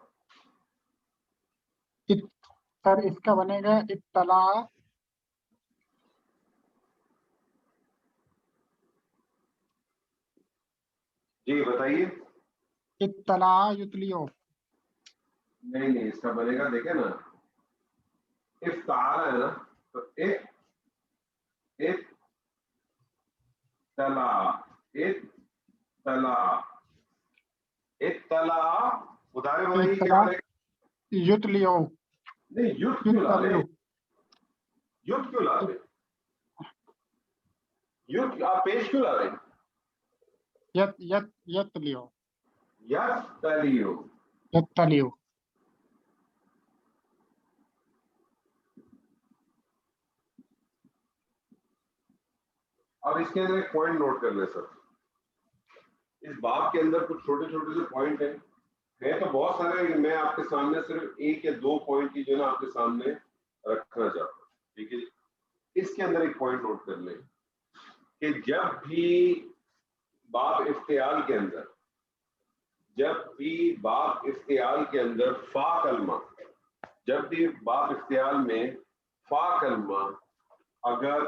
اس کا بنے گا اطلاع. جی بتائیے. اطلاع یتلیو. نہیں اس کا بنے گا دیکھیں نا افتعال ہے نا تو اطلاع مضارع بنے گی کیا بنے گا؟ یتلیو. نہیں یوت کیوں لا رہے؟ یوت کیوں لا رہے؟ یوت آپ پیش کیوں لا رہے؟ یتلیو. یتلیو. یتلیو. اب اس کے اندر ایک پوائنٹ نوٹ کر لیں سر. اس باب کے اندر کچھ چھوٹے چھوٹے سے پوائنٹ ہیں تو بہت سارے. میں آپ کے سامنے صرف 1 یا 2 پوائنٹ کی جو ہے نا آپ کے سامنے رکھنا چاہتا ہوں. ٹھیک ہے. اس کے اندر ایک پوائنٹ نوٹ کر لیں کہ جب بھی باب افتعال کے اندر فا کلمہ، جب بھی باب افتعال میں فا کلمہ اگر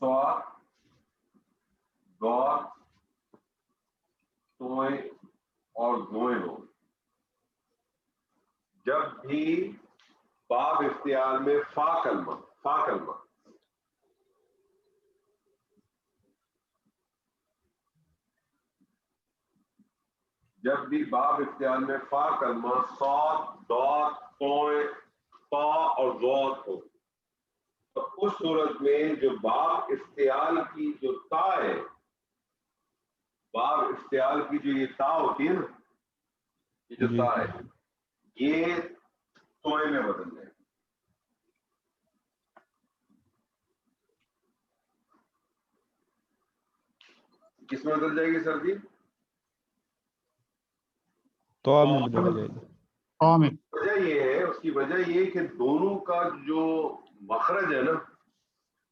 صاد ضاد طوئیں اور ضوئیں ہو، جب بھی باب افتعال میں فا کلمہ جب بھی باب افتعال میں فا کلمہ صاد ضاد طوئیں طا اور ضاد ہو، تو اس صورت میں جو باب افتعال کی جو تا ہے، باب افتعال کی جو یہ تا ہوتی ہے نا، یہ جو تا ہے یہ طوئیں میں بدل جائے گی. کس میں بدل جائے گی سر جی؟ تو آپ میں بدل جائے گی. وجہ یہ ہے، اس کی وجہ یہ کہ دونوں کا جو مخرج ہے نا،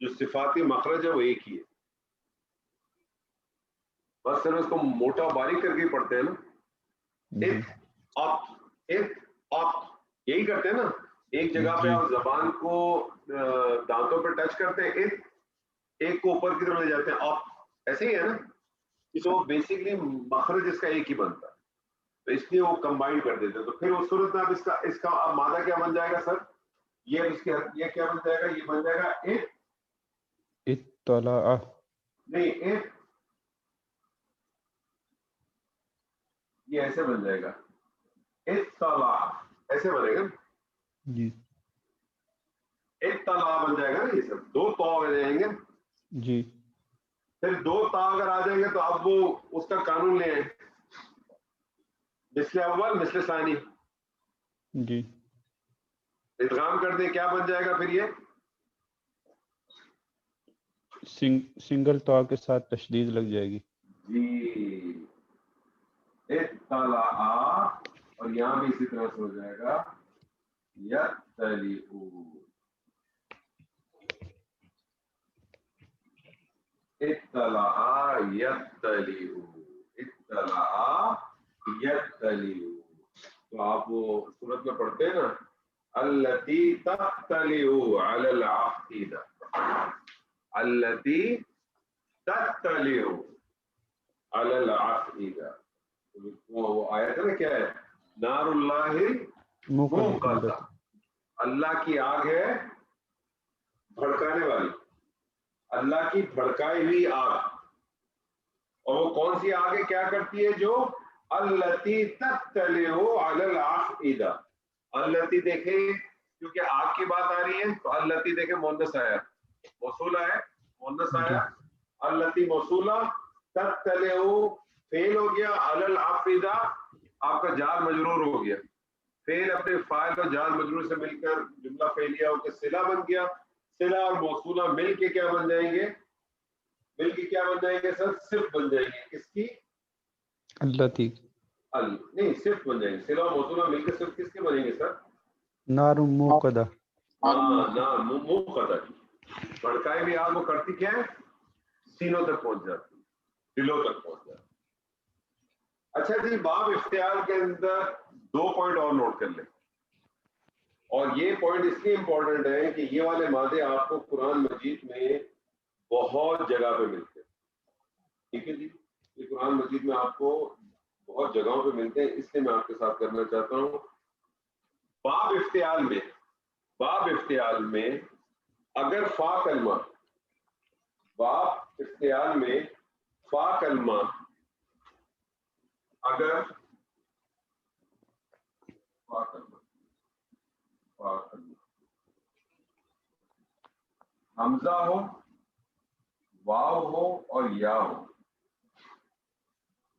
جو صفاتی مخرج ہے وہ ایک ہی ہے. بس صرف اس کو موٹا باریک کر کے پڑھتے ہیں نا. یہی کرتے ہیں نا. ایک جگہ پہ آپ زبان کو دانتوں پہ ٹچ کرتے ہیں، ایک کو اوپر کی طرف لے جاتے ہیں، ایسے ہی ہے نا. تو بیسکلی مخرج اس کا ایک ہی بنتا ہے، تو اس لیے وہ کمبائن کر دیتے ہیں. تو پھر اس صورت میں اب اس کا اب مادہ کیا بن جائے گا سر؟ یہ کیا بن جائے گا؟ یہ بن جائے گا اطلاع. نہیں، یہ ایسے بن جائے گا، اطلاع ایسے بنے گا جی. اطلاع بن جائے گا نا. یہ سب دو تو آ جائیں گے جی. پھر دو تا اگر آ جائیں گے تو اب وہ اس کا قانون لے آئیں، مثل اول مثل ثانی. جی. ادغام کر دیں، کیا بن جائے گا پھر؟ یہ سنگل تا کے ساتھ تشدید لگ جائے گی. جی. اطلاع، اور یہاں بھی اسی طرح سے ہو جائے گا یطلع. اطلاع یطلع، اطلاع یطلع. تو آپ وہ صورت میں پڑھتے ہیں نا، التی تطلع علی العقیدہ، التی تطلع علی العقیدہ. وہ آیت ہے نا، کیا ہے؟ نار اللہ موقدہ، اللہ کی آگ ہے بھڑکانے والی، اللہ کی بھڑکائی ہوئی آگ. اور وہ کون سی آگ ہے؟ کیا کرتی ہے؟ جو التی تطلع علی العقیدہ. التی دیکھیں، کیونکہ آگ کی بات آ رہی ہے تو التی دیکھیں مؤنث آیا، موصولہ ہے، مؤنث آیا. التی موصولہ، تطلع فعل ہو گیا، علی العقیدہ آپ کا جار مجرور ہو گیا. فعل اپنے فاعل اور جار مجرور سے مل کر جملہ فعلیہ ہو کے صلہ بن گیا. صلہ اور موصولہ مل کے کیا بن جائیں گے؟ مل کے کیا بن جائیں گے سر؟ صرف بن جائیں گے. کس کی؟ التی. نہیں، صرف بن جائیں گے. صلہ اور موصولہ مل کے صرف کس کے بنیں گے سر؟ نار موقدہ. نار موقدہ کی بھڑکائی بھی آگ وہ کرتی کیا ہے؟ سینوں تک پہنچ جاتی، دلوں تک پہنچ جاتی. اچھا جی، باب افتعال کے اندر دو پوائنٹ اور نوٹ کر لیں، اور یہ پوائنٹ اس لیے امپورٹنٹ ہے کہ یہ والے مادے آپ کو قرآن مجید میں بہت جگہ پہ ملتے ہیں. ٹھیک ہے جی، یہ قرآن مجید میں آپ کو بہت جگہوں پہ ملتے ہیں، اس لیے میں آپ کے ساتھ کرنا چاہتا ہوں. باب افتعال میں اگر فا کلمہ، باب افتعال میں فا کلمہ اگر حمزہ ہو، واو ہو اور یا ہو،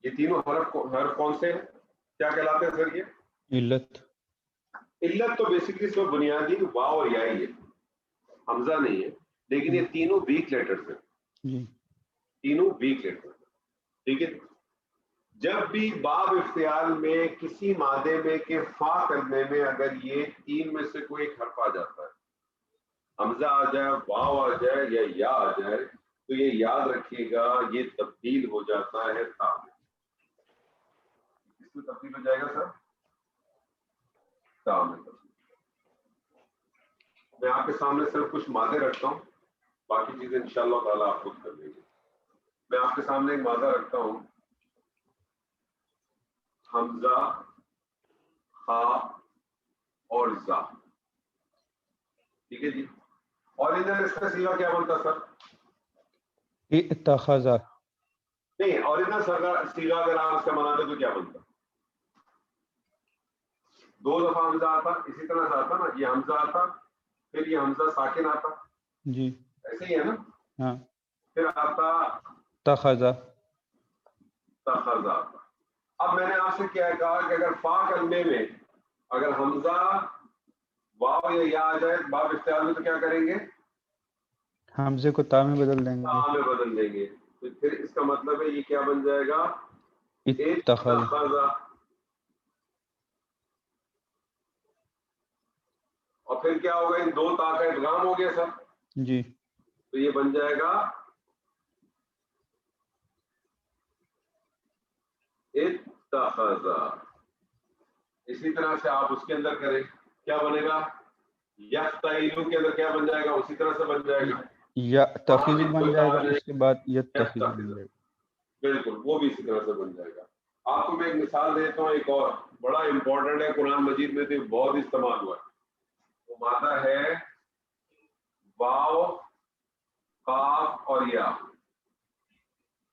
یہ تینوں حرف کون سے ہیں؟ کیا کہلاتے ہیں سر؟ یہ علت. علت تو بیسکلی سب بنیادی واو اور یا ہی ہے، حمزہ نہیں ہے. لیکن یہ تینوں ویک لیٹرز ہیں، تینوں ویک لیٹرز ہیں. ٹھیک ہے. جب بھی باب افتعال میں کسی مادے میں کہ فا کرنے میں اگر یہ تین میں سے کوئی ایک حرف آ جاتا ہے، حمزہ آ جائے، واو آ جائے یا یا آ جائے، تو یہ یاد رکھیے گا یہ تبدیل ہو جاتا ہے تا میں. کس میں تبدیل ہو جائے گا سر؟ تا میں تبدیل. میں آپ کے سامنے صرف کچھ مادے رکھتا ہوں، باقی چیزیں انشاءاللہ تعالیٰ آپ خود کر لیں گے. میں آپ کے سامنے ایک مادہ رکھتا ہوں، حمزہ، خا اور زا. ٹھیک ہے جی. اور ادھر اس کا سیغہ کیا بنتا سر؟ اتخذ. نہیں، اور ادھر سیغہ اگر آپ اس کا بناتے تو کیا بنتا؟ دو دفعہ حمزہ آتا، اسی طرح سے آتا نا، یہ حمزہ آتا پھر یہ حمزہ ساکن آتا. جی ایسے ہی ہے نا. ہاں. پھر آتا تخذ. تخذ آتا. اب میں نے آپ سے کیا کہا کہ اگر فا کلمے میں اگر حمزہ واو یا یا آ جائے باب افتعال میں تو کیا کریں گے؟ حمزے کو تا میں بدل دیں گے. تا میں بدل دیں گے. تو پھر اس کا مطلب ہے یہ کیا بن جائے گا؟ اتخذ. اتخذ. اور پھر کیا ہوگا؟ ان دو تا کا ادغام ہو گیا سر. جی. تو یہ بن جائے گا اتخذ. اسی طرح سے آپ اس کے اندر کریں، کیا بنے گا؟ یفتعیلو کے اندر کیا بن جائے گا؟ اسی طرح سے بن جائے گا. یتخذ بن جائے گا، اس کے بعد یتخذ بن جائے گا. بالکل وہ بھی اسی طرح سے بن جائے گا. آپ کو میں ایک مثال دیتا ہوں، ایک اور بڑا امپورٹنٹ ہے، قرآن مجید میں تو بہت استعمال ہوا ہے. وہ مادہ ہے واو، قاف اور یا.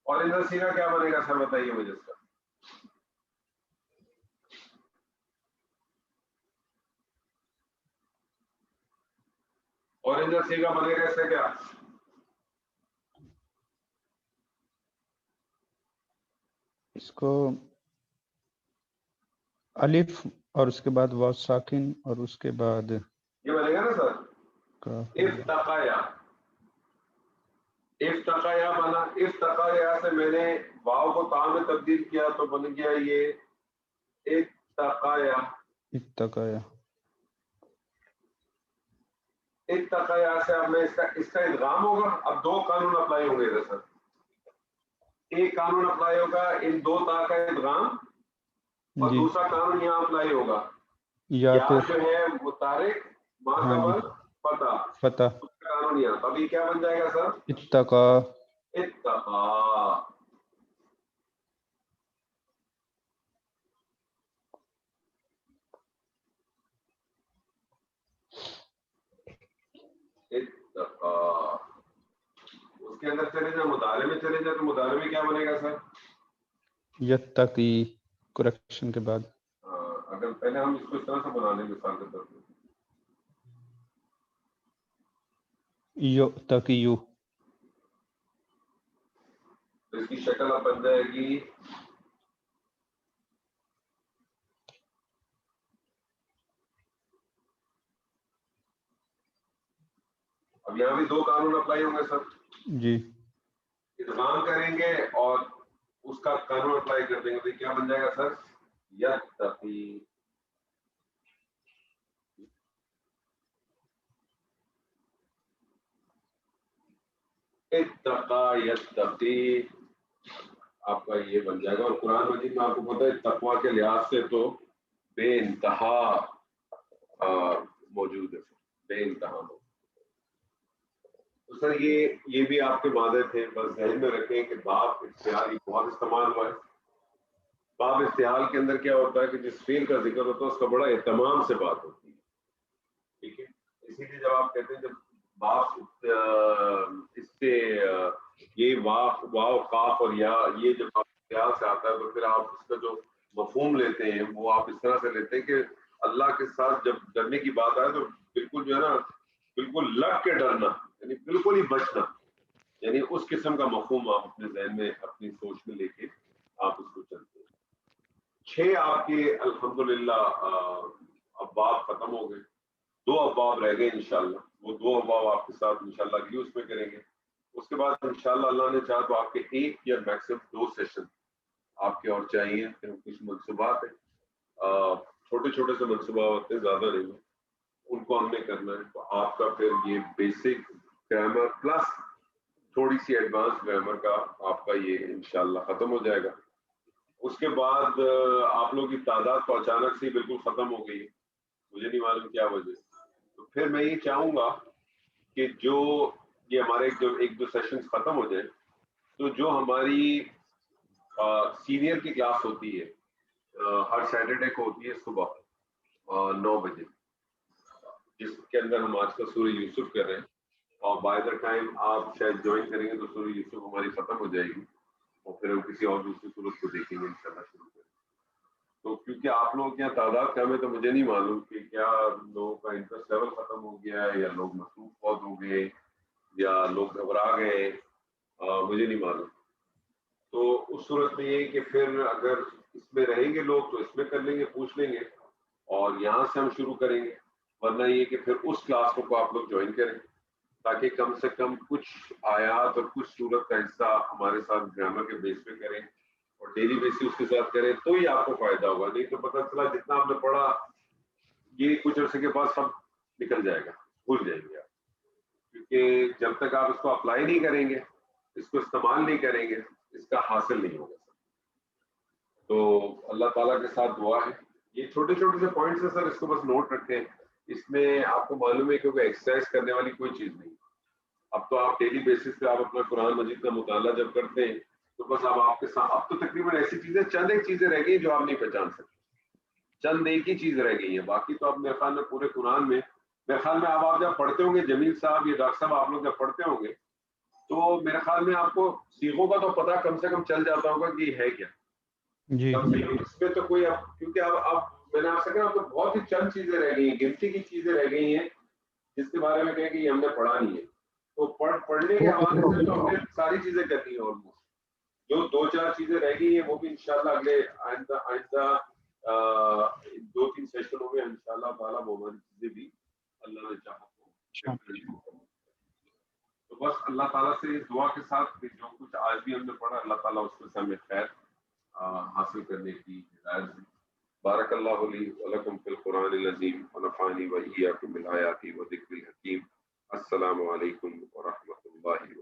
اور ادھر سیغہ کیا بنے گا سر بتائیے مجھے اس کا؟ اور ادھر سیغہ بنے گا اس کا کیا؟ اس کو الف اور اس کے بعد واو ساکن اور اس کے بعد یہ بنے گا نا سر افتقایا. افتقایا بنا. افتقایا سے میں نے واو کو تا میں تبدیل کیا تو بن گیا یہ اتقایا. اتقایا. اتقایا سے اب میں اس کا ادغام ہوگا. اب دو قانون اپلائی ہوں گے ادھر سر. ایک قانون اپلائی ہوگا ان دو تا کا ادغام، اور جی. دوسرا قانون یہاں اپلائی ہوگا یا یا تو جو ہے متحرک ماں ہاں جی قبل فتح، فتح. اس کا قانون یہاں. اب یہ کیا بن جائے گا سر؟ اتقا. اتقا. اتقا. اس کے اندر چلے جائیں، مضارع میں چلے جائیں تو مضارع میں کیا بنے گا سر؟ یتقی کریکشن کے بعد. اگر پہلے ہم اس کو اس طرح سے بنا لیں مثال کے طور پہ، یؤتقیو. تو اس کی شکل اب بن جائے گی اب یہاں بھی دو قانون اپلائی ہوں گے سر. جی. ادغام کریں گے اور اس کا قانون اپلائی کر دیں گے تو کیا بن جائے گا سر؟ یتقی. اتقا یتقی آپ کا یہ بن جائے گا. اور قرآن مجید میں آپ کو پتہ ہے تقویٰ کے لحاظ سے تو بے انتہا موجود ہے، بے انتہا موجود. تو سر یہ بھی آپ کے وعدے تھے، بس ذہن میں رکھیں کہ باب افتعال بہت استعمال ہوا ہے. باب افتعال کے اندر کیا ہوتا ہے کہ جس فعل کا ذکر ہوتا ہے اس کا بڑا اہتمام سے بات ہوتی ہے. ٹھیک ہے. اسی لیے جب آپ کہتے ہیں جب باب اس سے یہ واو قاف اور یا یہ جب افتعال سے آتا ہے تو پھر آپ اس کا جو مفہوم لیتے ہیں وہ آپ اس طرح سے لیتے ہیں کہ اللہ کے ساتھ جب ڈرنے کی بات آئے تو بالکل جو ہے نا بالکل لگ کے ڈرنا، یعنی بالکل ہی بچنا، یعنی اس قسم کا مفہوم آپ اپنے ذہن میں اپنی سوچ میں لے کے آپ اس کو چلتے ہیں. 6 آپ کے الحمدللہ ابواب ختم ہو گئے، 2 ابواب رہ گئے انشاءاللہ. وہ 2 ابواب آپ کے ساتھ انشاءاللہ اگلی اس میں کریں گے. اس کے بعد انشاءاللہ اللہ نے چاہا تو آپ کے 1 یا میکسیمم 2 سیشن آپ کے اور چاہیے کہ کچھ منصوبات ہیں چھوٹے چھوٹے سے منصوبہ ہوتے ہیں زیادہ نہیں ان کو ہم نے کرنا ہے تو آپ کا پھر یہ بیسک گرامر پلس تھوڑی سی ایڈوانس گرامر کا آپ کا یہ انشاءاللہ ختم ہو جائے گا اس کے بعد آپ لوگوں کی تعداد تو اچانک سے بالکل ختم ہو گئی مجھے نہیں معلوم کیا وجہ تو پھر میں یہ چاہوں گا کہ جو یہ ہمارے جو ایک دو سیشنز ختم ہو جائیں تو جو ہماری سینئر کی کلاس ہوتی ہے ہر سیٹرڈے کو ہوتی ہے صبح 9 بجے جس کے اندر ہم آج کا سورہ یوسف کر رہے ہیں اور بائی دا ٹائم آپ شاید جوائن کریں گے تو سورہ یوسف ہماری ختم ہو جائے گی اور پھر ہم کسی اور دوسری صورت کو دیکھیں گے انشاءاللہ شروع کریں تو کیونکہ آپ لوگوں کے یہاں تعداد کم ہے تو مجھے نہیں معلوم کہ کیا لوگوں کا انٹرسٹ لیول ختم ہو گیا ہے یا لوگ مصروف بہت ہو گئے یا لوگ گھبرا گئے مجھے نہیں معلوم تو اس صورت میں یہ کہ پھر اگر اس میں رہیں گے لوگ تو اس میں کر لیں گے پوچھ لیں گے اور یہاں سے ہم شروع کریں گے ورنہ یہ کہ پھر اس کلاس کو آپ لوگ جوائن کریں تاکہ کم سے کم کچھ آیات اور کچھ صورت کا حصہ ہمارے ساتھ گرامر کے بیس پہ کریں اور ڈیلی بیس اس کے ساتھ کریں تو ہی آپ کو فائدہ ہوگا نہیں تو پتہ چلا جتنا آپ نے پڑھا یہ کچھ عرصے کے بعد سب نکل جائے گا بھول جائیں گے آپ کیونکہ جب تک آپ اس کو اپلائی نہیں کریں گے اس کو استعمال نہیں کریں گے اس کا حاصل نہیں ہوگا سر تو اللہ تعالیٰ کے ساتھ دعا ہے یہ چھوٹے چھوٹے سے پوائنٹس ہیں سر اس کو بس نوٹ رکھیں اس میں آپ کو معلوم ہے کیونکہ ایکسرسائز کرنے والی کوئی چیز نہیں اب تو آپ ڈیلی بیسس پہ آپ اپنا قرآن مجید کا مطالعہ جب کرتے ہیں تو بس اب آپ کے ساتھ اب تو تقریباً ایسی چیزیں چند ایک چیزیں رہ گئی جو آپ نہیں پہچان سکتے چند ایک ہی چیز رہ گئی ہے باقی تو اب میرے خیال میں پورے قرآن میں میرے خیال میں اب آپ جب پڑھتے ہوں گے جمیل صاحب یا ڈاکٹر صاحب آپ لوگ جب پڑھتے ہوں گے تو میرے خیال میں آپ کو صیغوں کا تو پتہ کم سے کم چل جاتا ہوگا کہ ہے کیا جی اس میں تو کوئی اب کیونکہ اب میں نے آپ سے کہا اب تو بہت ہی چند چیزیں رہ گئی ہیں گنتی کی چیزیں رہ گئی ہیں جس کے بارے میں کہیں کہ یہ ہم نے پڑھا نہیں ہے تو پڑھنے کے حوالے سے تو ہم نے ساری چیزیں کرنی ہیں آلموسٹ جو دو چار چیزیں رہ گئی ہیں وہ بھی انشاءاللہ اگلے آئندہ 2-3 سیشنوں میں انشاءاللہ تعالیٰ وہ ہماری چیزیں بھی اللہ نے چاہا تو بس اللہ تعالیٰ سے اس دعا کے ساتھ کہ جو کچھ آج بھی ہم نے پڑھا اللہ تعالیٰ اس میں سے ہمیں خیر حاصل کرنے کی ہدایت دی بارک اللہ لی ولکم فی القرآن العظیم ونفعنی وإیاکم بالآیات وذکر الحکیم السلام علیکم ورحمۃ اللہ